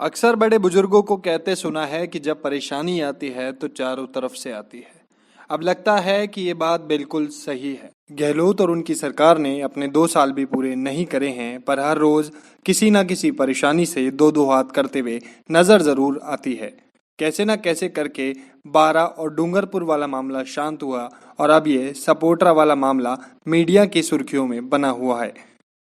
अक्सर बड़े बुजुर्गों को कहते सुना है कि जब परेशानी आती है तो चारों तरफ से आती है। अब लगता है कि ये बात बिल्कुल सही है। गहलोत और उनकी सरकार ने अपने 2 साल भी पूरे नहीं करे हैं, पर हर रोज किसी न किसी परेशानी से दो दो हाथ करते हुए नजर जरूर आती है। कैसे न कैसे करके बारा और डूंगरपुर वाला मामला शांत हुआ और अब ये सपोटरा वाला मामला मीडिया की सुर्खियों में बना हुआ है।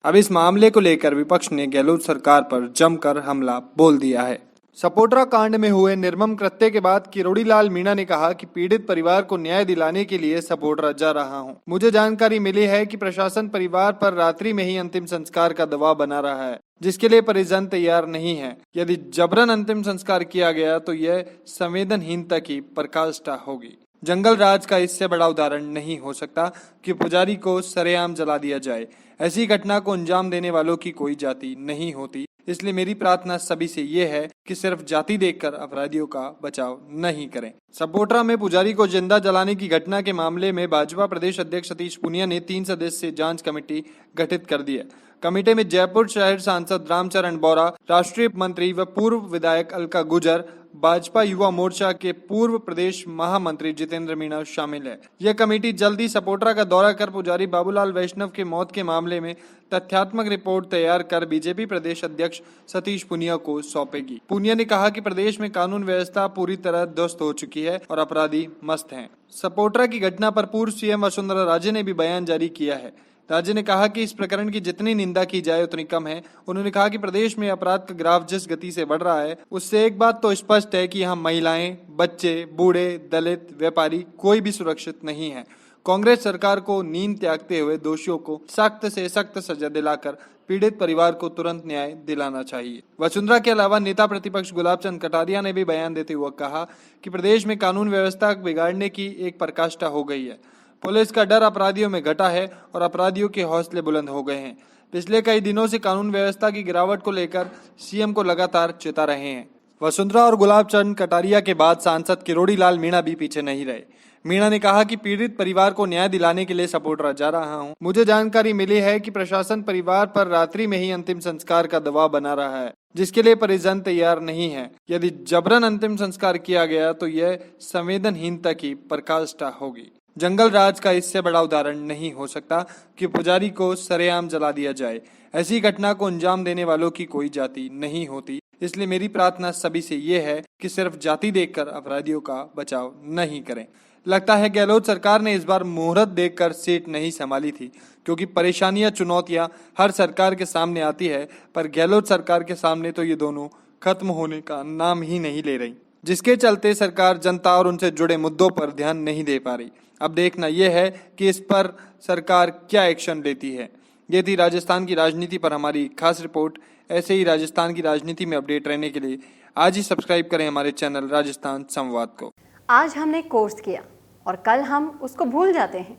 अब इस मामले को लेकर विपक्ष ने गहलोत सरकार पर जमकर हमला बोल दिया है। सपोटरा कांड में हुए निर्मम कृत्य के बाद किरोड़ी लाल मीणा ने कहा कि पीड़ित परिवार को न्याय दिलाने के लिए सपोटरा जा रहा हूं। मुझे जानकारी मिली है कि प्रशासन परिवार पर रात्रि में ही अंतिम संस्कार का दबाव बना रहा है, जिसके लिए परिजन तैयार नहीं है। यदि जबरन अंतिम संस्कार किया गया तो यह संवेदनहीनता की पराकाष्ठा होगी। जंगल राज का इससे बड़ा उदाहरण नहीं हो सकता कि पुजारी को सरेआम जला दिया जाए। ऐसी घटना को अंजाम देने वालों की कोई जाति नहीं होती। इसलिए मेरी प्रार्थना सभी से ये है कि सिर्फ जाति देखकर अपराधियों का बचाव नहीं करें। सपोटरा में पुजारी को जिंदा जलाने की घटना के मामले में भाजपा प्रदेश अध्यक्ष सतीश पूनिया ने 3 सदस्यीय जांच कमेटी गठित कर दी है। कमेटी में जयपुर शहर सांसद रामचरण बोरा, राष्ट्रीय मंत्री व पूर्व विधायक अलका गुजर, भाजपा युवा मोर्चा के पूर्व प्रदेश महामंत्री जितेंद्र मीणा शामिल है। यह कमेटी जल्दी सपोटरा का दौरा कर पुजारी बाबूलाल वैष्णव के मौत के मामले में तथ्यात्मक रिपोर्ट तैयार कर बीजेपी प्रदेश अध्यक्ष सतीश पूनिया को सौंपेगी। पूनिया ने कहा कि प्रदेश में कानून व्यवस्था पूरी तरह ध्वस्त हो चुकी है और अपराधी मस्त हैं। सपोटरा की घटना पर पूर्व सीएम वसुंधरा राजे ने भी बयान जारी किया है। राज्य ने कहा कि इस प्रकरण की जितनी निंदा की जाए उतनी कम है। उन्होंने कहा कि प्रदेश में अपराध का ग्राफ जिस गति से बढ़ रहा है, उससे एक बात तो स्पष्ट है कि यहाँ महिलाएं, बच्चे, बूढ़े, दलित, व्यापारी कोई भी सुरक्षित नहीं है। कांग्रेस सरकार को नींद त्यागते हुए दोषियों को सख्त से सख्त सजा दिलाकर पीड़ित परिवार को तुरंत न्याय दिलाना चाहिए। वसुंधरा के अलावा नेता प्रतिपक्ष गुलाब चंद कटारिया ने भी बयान देते हुए कहा कि प्रदेश में कानून व्यवस्था बिगाड़ने की एक पराकाष्ठा हो गई है। पुलिस का डर अपराधियों में घटा है और अपराधियों के हौसले बुलंद हो गए हैं। पिछले कई दिनों से कानून व्यवस्था की गिरावट को लेकर सीएम को लगातार चेता रहे हैं। वसुंधरा और गुलाब चंद कटारिया के बाद सांसद किरोड़ी लाल मीणा भी पीछे नहीं रहे। मीणा ने कहा कि पीड़ित परिवार को न्याय दिलाने के लिए सपोटरा जा रहा हूं। मुझे जानकारी मिली है कि प्रशासन परिवार पर रात्रि में ही अंतिम संस्कार का दबाव बना रहा है, जिसके लिए परिजन तैयार नहीं है। यदि जबरन अंतिम संस्कार किया गया तो यह संवेदनहीनता की पराकाष्ठा होगी। जंगल राज का इससे बड़ा उदाहरण नहीं हो सकता कि पुजारी को सरेआम जला दिया जाए। ऐसी घटना को अंजाम देने वालों की कोई जाति नहीं होती। इसलिए मेरी प्रार्थना सभी से ये है कि सिर्फ जाति देखकर अपराधियों का बचाव नहीं करें। लगता है गहलोत सरकार ने इस बार मुहूर्त देखकर सीट नहीं संभाली थी, क्योंकि परेशानियां, चुनौतियां हर सरकार के सामने आती है, पर गहलोत सरकार के सामने तो ये दोनों खत्म होने का नाम ही नहीं ले रही, जिसके चलते सरकार जनता और उनसे जुड़े मुद्दों पर ध्यान नहीं दे पा रही। अब देखना यह है कि इस पर सरकार क्या एक्शन लेती है। ये थी राजस्थान की राजनीति पर हमारी खास रिपोर्ट। ऐसे ही राजस्थान की राजनीति में अपडेट रहने के लिए आज ही सब्सक्राइब करें हमारे चैनल राजस्थान संवाद को। आज हमने कोर्स किया और कल हम उसको भूल जाते हैं,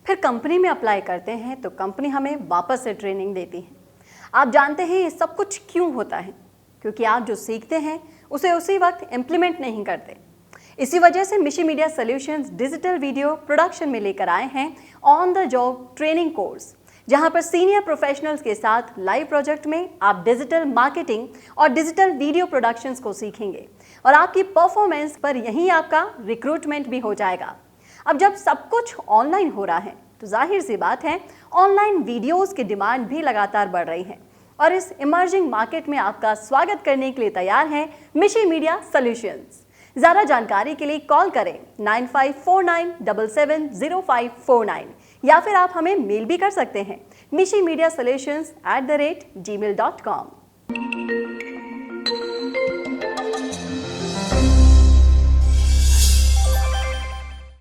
फिर कंपनी में अप्लाई करते हैं तो कंपनी हमें वापस से ट्रेनिंग देती है। आप जानते हैं ये सब कुछ क्यों होता है? क्योंकि आप जो सीखते हैं उसे उसी वक्त इम्प्लीमेंट नहीं करते। इसी वजह से मिशी media solutions digital video production में लेकर आए हैं on the job training course, जहां पर सीनियर प्रोफेशनल्स के साथ लाइव प्रोजेक्ट में आप डिजिटल मार्केटिंग और डिजिटल वीडियो प्रोडक्शंस को सीखेंगे और आपकी परफॉर्मेंस पर यहीं आपका रिक्रूटमेंट भी हो जाएगा। अब जब सब कुछ ऑनलाइन हो रहा है तो जाहिर सी बात है ऑनलाइन वीडियोस की डिमांड भी लगातार बढ़ रही है और इस इमर्जिंग मार्केट में आपका स्वागत करने के लिए तैयार है मिशी मीडिया सॉल्यूशंस। ज़्यादा जानकारी के लिए कॉल करें 9549770549 या फिर आप हमें मेल भी कर सकते हैं mishimedia solutions@gmail.com।